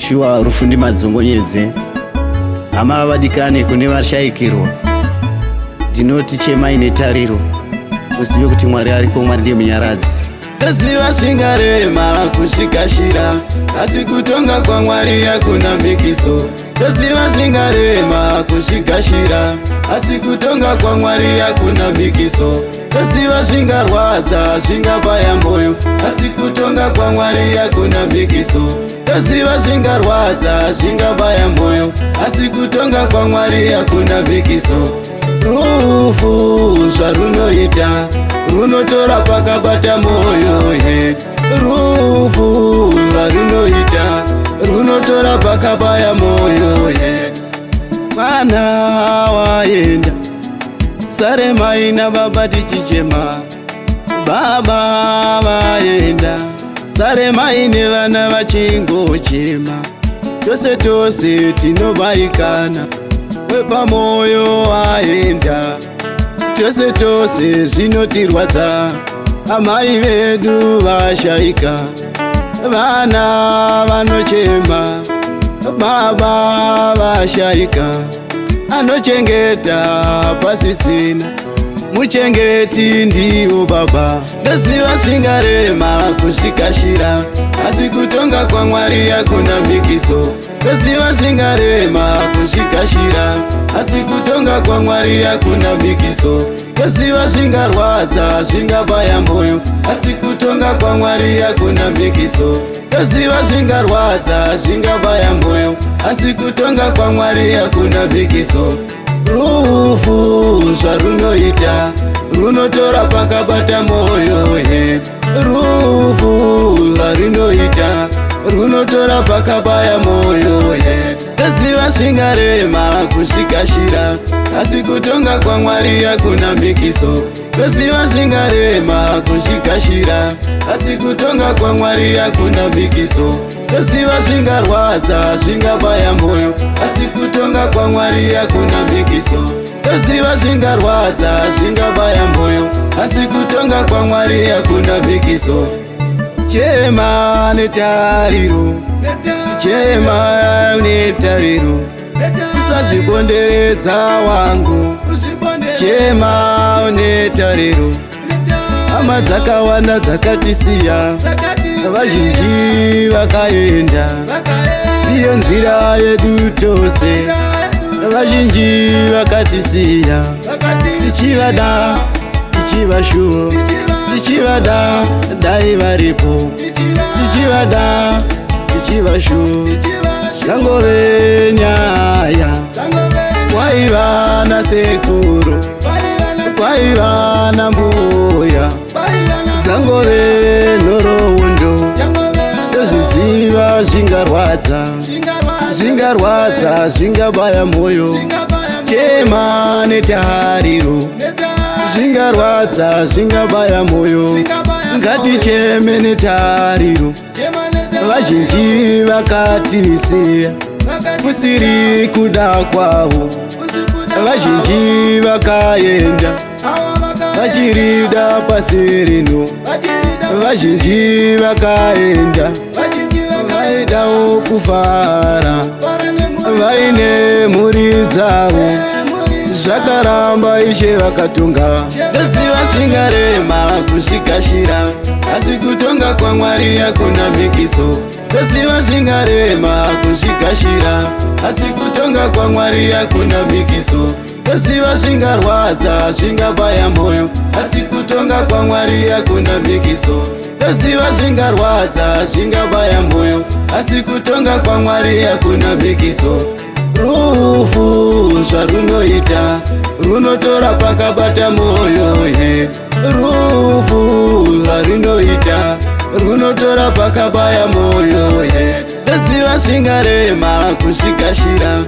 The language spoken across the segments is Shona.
Joshua Rufundi Madzongonyedze, hama vadikane kune vashayikirwa, ndinoti chemai netariro, muzive kuti Mwari ariko, Mwari ndiye munyaradzi. Toziva zvingarema kusvikashira, asi kutonga kwaMwari hakuna mbikiso. Toziva zvingarema kusvikashira, asi kutonga kwaMwari hakuna mbikiso. Toziva zvingarwadza zvingabaya moyo, asi kutonga kwaMwari hakuna mbikiso. Toziva zvingarwadza zvingabaya moyo, asi kutonga kwaMwari hakuna mbikiso. Rufu zvarunoita runotora pakabata moyo ye. Rufu zvarunoita runotora pakabaya moyo ye. Mwana waenda Saremai na baba tichichema, baba vaenda Saremai nevana vachingochema, tose tose tinobaikana, wepamoyo waenda tose tose zvinotirwadza. Amai vedu vashayika, vana vanochema, baba vashayika, anochengeta pasisina, muchengeti ndiwo baba. Ndoziva zvingarema kusvikashira, asi kutonga kwaMwari hakuna mbikiso. Ndoziva zvingarema kusvikashira, asi kutonga kwaMwari hakuna mbikiso. Ndoziva zvingarwadza zvingabaya moyo, asi kutonga kwaMwari hakuna mbikiso. Ndoziva zvingarwadza zvingabaya moyo, asi kutonga kwaMwari hakuna mbikiso. Rufu zvarunoita runotora pakabata moyo ye. Rufu zvarunoita runotora pakabaya moyo ye. Toziva zvingarema kusvikashira, asi kutonga kwaMwari hakuna mbikiso. Toziva zvingarema kusvikashira, asi kutonga kwaMwari hakuna mbikiso. Toziva zvingarwadza zvingabaya moyo, asi kutonga kwaMwari hakuna mbikiso. Toziva zvingarwadza zvingabaya moyo, asi kutonga kwaMwari hakuna mbikiso. Chema netariro, chema netariro, usazviponderedza wangu, chema netariro. Hama dzakawanda dzakatisiya, vazhinji vakaenda, ndiyo nzira yedu tose. Vazhinji vakatisiya, tichivada tichivashuva, tichivada dai varipo, tichivada tichivashuva. Zvangove nyaya, kwaiva nasekuru, kwaiva nambuya, dzangove nhoroondo. Ndozviziva zvingarwadza, zvingarwadza zvingabaya moyo, chema netariro, zvingarwadza zvingabaya moyo. Ngaticheme netariro, vazhinji vakatisiya, kusiri kuda kwavo. Vazhinji vakaenda, vachirida pasi rino. Vazhinji vakaenda, vaidawo kufara, vaine mhuri dzavo, zvakaramba Ishe vakatonga. Ndoziva zvingarema kusvikashira, asi kutonga kwaMwari hakuna mbikiso. Ndoziva zvingarema kusvikashira, asi kutonga kwaMwari hakuna mbikiso. Ndoziva zvingarwadza zvingabaya moyo, asi kutonga kwaMwari hakuna mbikiso. Ndoziva zvingarwadza zvingabaya moyo, asi kutonga kwaMwari hakuna mbikiso. Rufu zvarunoita runotora pakabata moyo ye. Rufu zvarunoita runotora pakabaya moyo ye. Ndoziva zvingarema kusvikashira,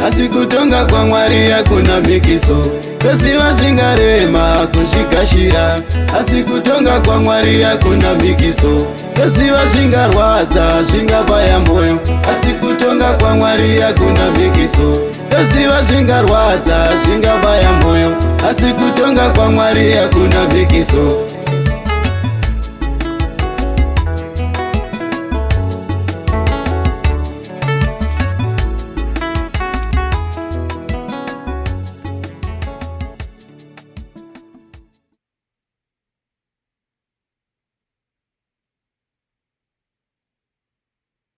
asi kutonga kwaMwari hakuna mbikiso. Ndoziva zvingarema kusvikashira, asi kutonga kwaMwari hakuna mbikiso. Ndoziva zvingarwadza zvingabaya moyo, asi kutonga kwaMwari hakuna mbikiso. Ndoziva zvingarwadza zvingabaya moyo, asi kutonga kwaMwari hakuna mbikiso.